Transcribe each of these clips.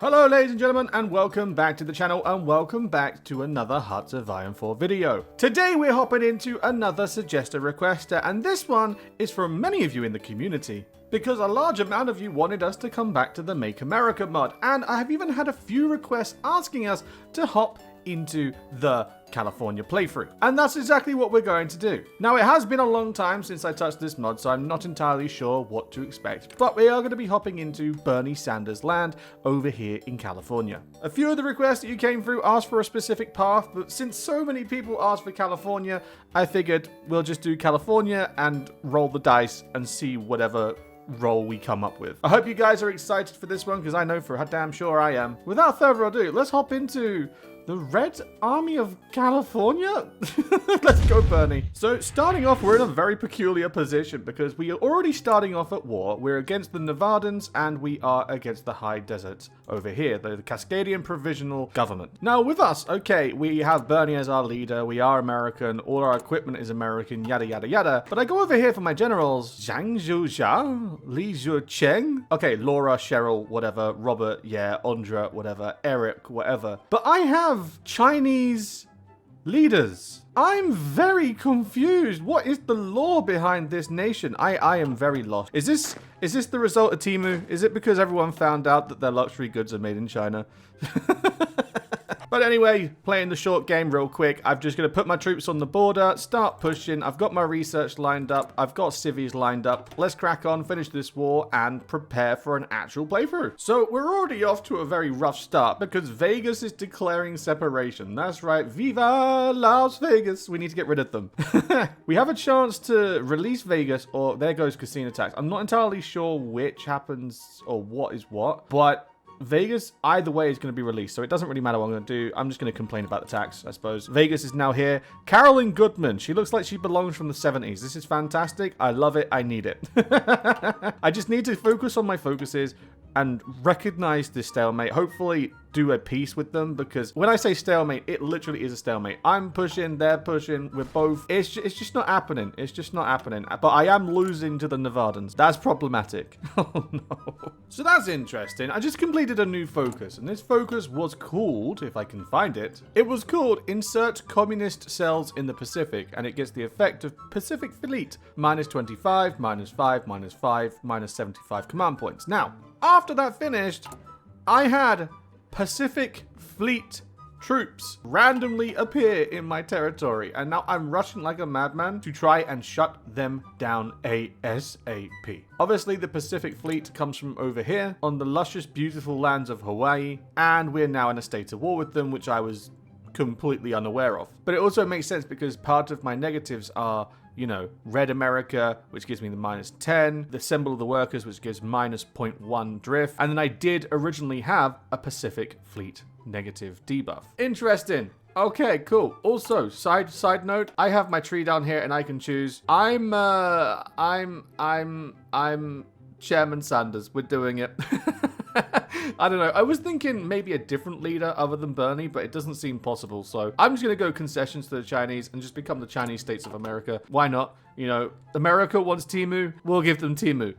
Hello ladies and gentlemen, and welcome back to the channel, and welcome back to another Hearts of Iron 4 video. Today we're hopping into another Suggestor-Requestor, and this one is from many of you in the community, because a large amount of you wanted us to come back to the Make America mod, and I have even had a few requests asking us to hop into the California playthrough. And that's exactly what we're going to do. Now, it has been a long time since I touched this mod, so I'm not entirely sure what to expect, but we are going to be hopping into Bernie Sanders land over here in California. A few of the requests that you came through asked for a specific path, but since so many people asked for California, I figured we'll just do California and roll the dice and see whatever roll we come up with. I hope you guys are excited for this one, because I know for damn sure I am. Without further ado, let's hop into the Red Army of California? Let's go, Bernie. So, starting off, we're in a very peculiar position because we are already starting off at war. We're against the Nevadans and we are against the high deserts over here, the Cascadian Provisional Government. Now, with us, okay, we have Bernie as our leader. We are American. All our equipment is American, yada, yada, yada. But I go over here for my generals. Zhang Zhujiang, Li Zhucheng. Okay, Laura, Cheryl, whatever. Robert, yeah, Andra, whatever. Eric, whatever. But I have Chinese leaders. I'm very confused. What is the lore behind this nation? I am very lost. Is this the result of Temu? Is it because everyone found out that their luxury goods are made in China? But anyway, playing the short game real quick, I'm just going to put my troops on the border, start pushing. I've got my research lined up. I've got civvies lined up. Let's crack on, finish this war, and prepare for an actual playthrough. So we're already off to a very rough start because Vegas is declaring separation. That's right. Viva Las Vegas. We need to get rid of them. We have a chance to release Vegas, or there goes casino tax. I'm not entirely sure which happens or what is what, but Vegas, either way, is going to be released, so it doesn't really matter what I'm going to do. I'm just going to complain about the tax, I suppose. Vegas is now here. Carolyn Goodman. She looks like she belongs from the 70s. This is fantastic. I love it. I need it. I just need to focus on my focuses and recognize this stalemate. Hopefully do a peace with them, because when I say stalemate, it literally is a stalemate. I'm pushing, they're pushing, we're both. It's just not happening. It's just not happening. But I am losing to the Nevadans. That's problematic. Oh no. So that's interesting. I just completed a new focus, and this focus was called, if I can find it, it was called Insert Communist Cells in the Pacific, and it gets the effect of Pacific Fleet, -25, -5, -5, -75 command points. Now, after that finished, I had Pacific Fleet troops randomly appear in my territory, and now I'm rushing like a madman to try and shut them down ASAP. Obviously, the Pacific Fleet comes from over here on the luscious, beautiful lands of Hawaii, and we're now in a state of war with them, which I was completely unaware of. But it also makes sense because part of my negatives are, you know, Red America, which gives me the -10, the Symbol of the Workers, which gives -0.1 drift, and then I did originally have a Pacific Fleet negative debuff. Interesting. Okay, cool. Also, side note, I have my tree down here and I can choose. I'm Chairman Sanders. We're doing it. I don't know. I was thinking maybe a different leader other than Bernie, but it doesn't seem possible. So I'm just going to go concessions to the Chinese and just become the Chinese States of America. Why not? You know, America wants Temu. We'll give them Temu.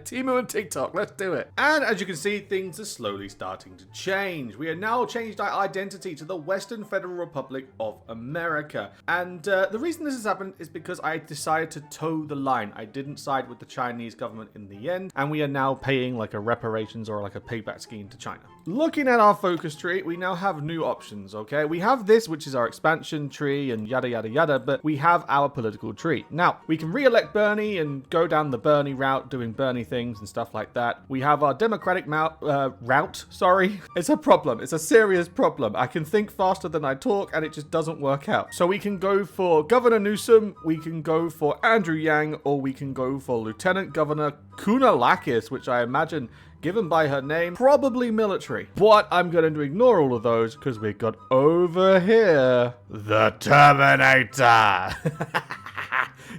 Temu and TikTok. Let's do it. And as you can see, things are slowly starting to change. We have now changed our identity to the Western Federal Republic of America. And the reason this has happened is because I decided to toe the line. I didn't side with the Chinese government in the end. And we are now paying like a reparations or like a payback scheme to China. Looking at our focus tree, we now have new options, okay? We have this, which is our expansion tree and yada, yada, yada, but we have our political tree. Now, we can re-elect Bernie and go down the Bernie route, doing Bernie things and stuff like that. We have our Democratic route, sorry. It's a problem. It's a serious problem. I can think faster than I talk, and it just doesn't work out. So we can go for Governor Newsom, we can go for Andrew Yang, or we can go for Lieutenant Governor Kounalakis, which I imagine, given by her name, probably military. But I'm going to ignore all of those because we've got over here the Terminator.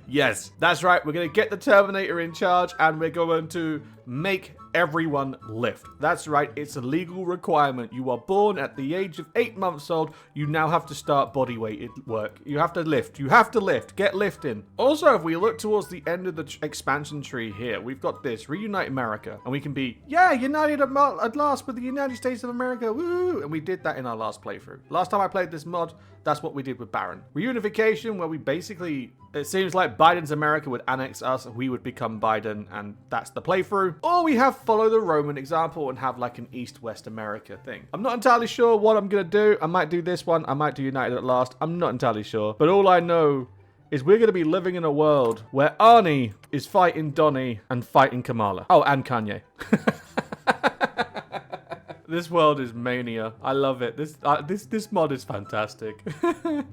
Yes, that's right. We're going to get the Terminator in charge and we're going to make everyone lift. That's right, it's a legal requirement. You are born at the age of 8 months old, you now have to start body weight work. You have to lift. You have to lift. Get lifting. Also, if we look towards the end of the expansion tree here, we've got this, reunite America. And we can be, yeah, united at last with the United States of America. Woo! And we did that in our last playthrough. Last time I played this mod, that's what we did with Baron. Reunification, where we basically, it seems like Biden's America would annex us, we would become Biden, and that's the playthrough. Or we have follow the Roman example and have like an East-West America thing. I'm not entirely sure what I'm going to do. I might do this one. I might do United at last. I'm not entirely sure. But all I know is we're going to be living in a world where Arnie is fighting Donnie and fighting Kamala. Oh, and Kanye. This world is mania. I love it. This mod is fantastic.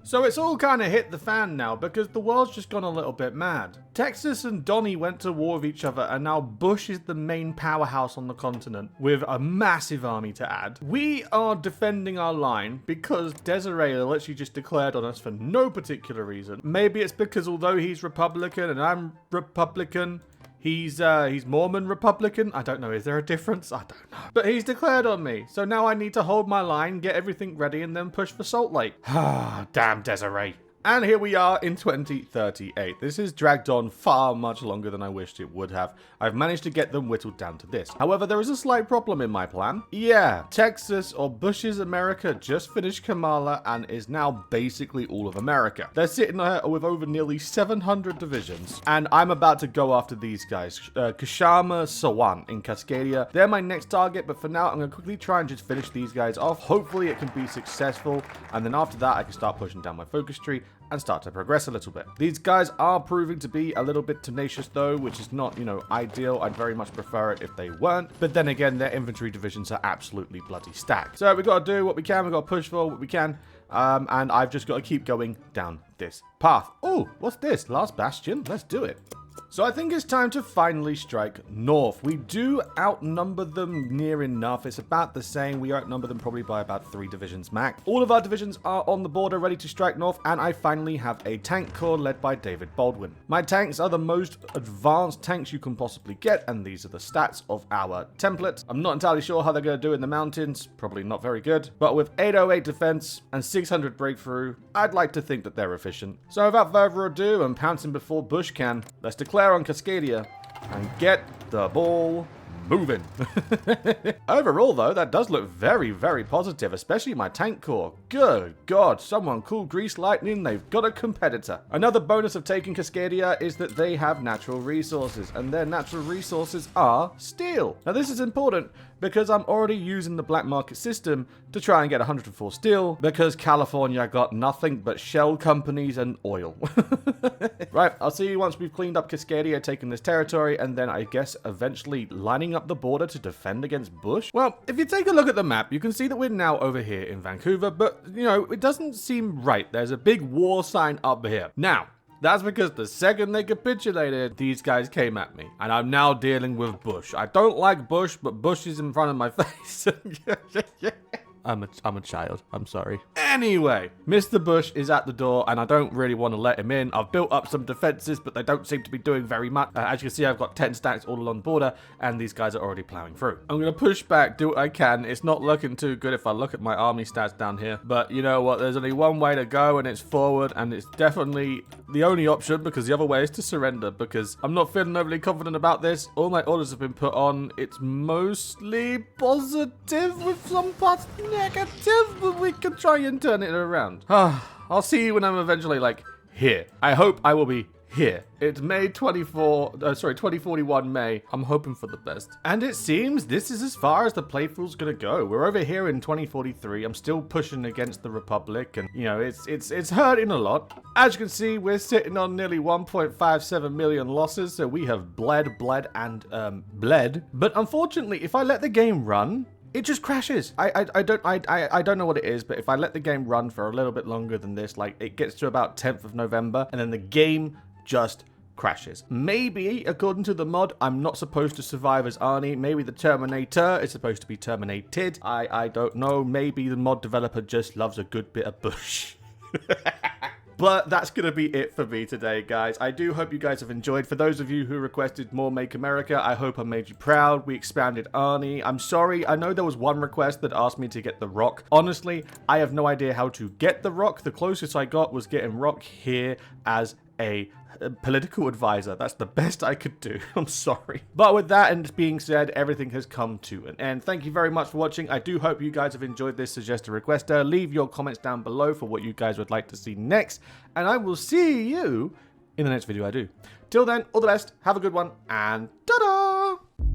So it's all kind of hit the fan now because the world's just gone a little bit mad. Texas and Donnie went to war with each other, and now Bush is the main powerhouse on the continent with a massive army to add. We are defending our line because Desiree literally just declared on us for no particular reason. Maybe it's because although he's Republican and I'm Republican, he's Mormon Republican. I don't know. Is there a difference? I don't know. But he's declared on me. So now I need to hold my line, get everything ready, and then push for Salt Lake. Ah, damn Desiree. And here we are in 2038. This has dragged on far much longer than I wished it would have. I've managed to get them whittled down to this. However, there is a slight problem in my plan. Yeah, Texas, or Bush's America, just finished Kamala and is now basically all of America. They're sitting there with over nearly 700 divisions, and I'm about to go after these guys. Kashama Sawan in Cascadia. They're my next target, but for now, I'm going to quickly try and just finish these guys off. Hopefully, it can be successful, and then after that, I can start pushing down my focus tree and start to progress a little bit. These guys are proving to be a little bit tenacious though, which is not, ideal. I'd very much prefer it if they weren't. But then again, their infantry divisions are absolutely bloody stacked. So we've got to do what we can. We've got to push for what we can. And I've just got to keep going down this path. Oh, what's this? Last bastion? Let's do it. So I think it's time to finally strike north. We do outnumber them near enough. It's about the same. We outnumber them probably by about 3 divisions max. All of our divisions are on the border ready to strike north, and I finally have a tank corps led by David Baldwin. My tanks are the most advanced tanks you can possibly get, and these are the stats of our template. I'm not entirely sure how they're going to do in the mountains. Probably not very good. But with 808 defense and 600 breakthrough, I'd like to think that they're efficient. So without further ado, and pouncing before Bush can, let's declare on Cascadia and get the ball moving. Overall, though, that does look very, very positive, especially my tank corps. Good God, someone call Grease Lightning. They've got a competitor. Another bonus of taking Cascadia is that they have natural resources, and their natural resources are steel. Now, this is important because I'm already using the black market system to try and get 104 steel because California got nothing but shell companies and oil. Right, I'll see you once we've cleaned up Cascadia, taken this territory, and then I guess eventually lining up the border to defend against Bush. Well, if you take a look at the map, you can see that we're now over here in Vancouver, but, it doesn't seem right. There's a big war sign up here. Now, that's because the second they capitulated, these guys came at me. And I'm now dealing with Bush. I don't like Bush, but Bush is in front of my face. I'm a child. I'm sorry. Anyway, Mr. Bush is at the door, and I don't really want to let him in. I've built up some defenses, but they don't seem to be doing very much. As you can see, I've got 10 stacks all along the border, and these guys are already plowing through. I'm going to push back, do what I can. It's not looking too good if I look at my army stats down here. But you know what? There's only one way to go, and it's forward, and it's definitely the only option, because the other way is to surrender, because I'm not feeling overly confident about this. All my orders have been put on. It's mostly positive with some parts negative, but we can try and turn it around. I'll see you when I'm eventually, here. I hope I will be here. It's May 2041 May. I'm hoping for the best. And it seems this is as far as the playthrough's gonna go. We're over here in 2043. I'm still pushing against the Republic, and, it's hurting a lot. As you can see, we're sitting on nearly 1.57 million losses, so we have bled. But unfortunately, if I let the game run, it just crashes. I don't know what it is, but if I let the game run for a little bit longer than this, it gets to about 10th of November, and then the game just crashes. Maybe, according to the mod, I'm not supposed to survive as Arnie. Maybe the Terminator is supposed to be terminated. I don't know. Maybe the mod developer just loves a good bit of Bush. But that's going to be it for me today, guys. I do hope you guys have enjoyed. For those of you who requested more Make America, I hope I made you proud. We expanded Arnie. I'm sorry, I know there was one request that asked me to get the Rock. Honestly, I have no idea how to get the Rock. The closest I got was getting Rock here as a political advisor. That's the best I could do. I'm sorry. But with that and being said, everything has come to an end. Thank you very much for watching. I do hope you guys have enjoyed this Suggestor-Requestor. Leave your comments down below for what you guys would like to see next, and I will see you in the next video I do. Till then, all the best, have a good one, and ta-da!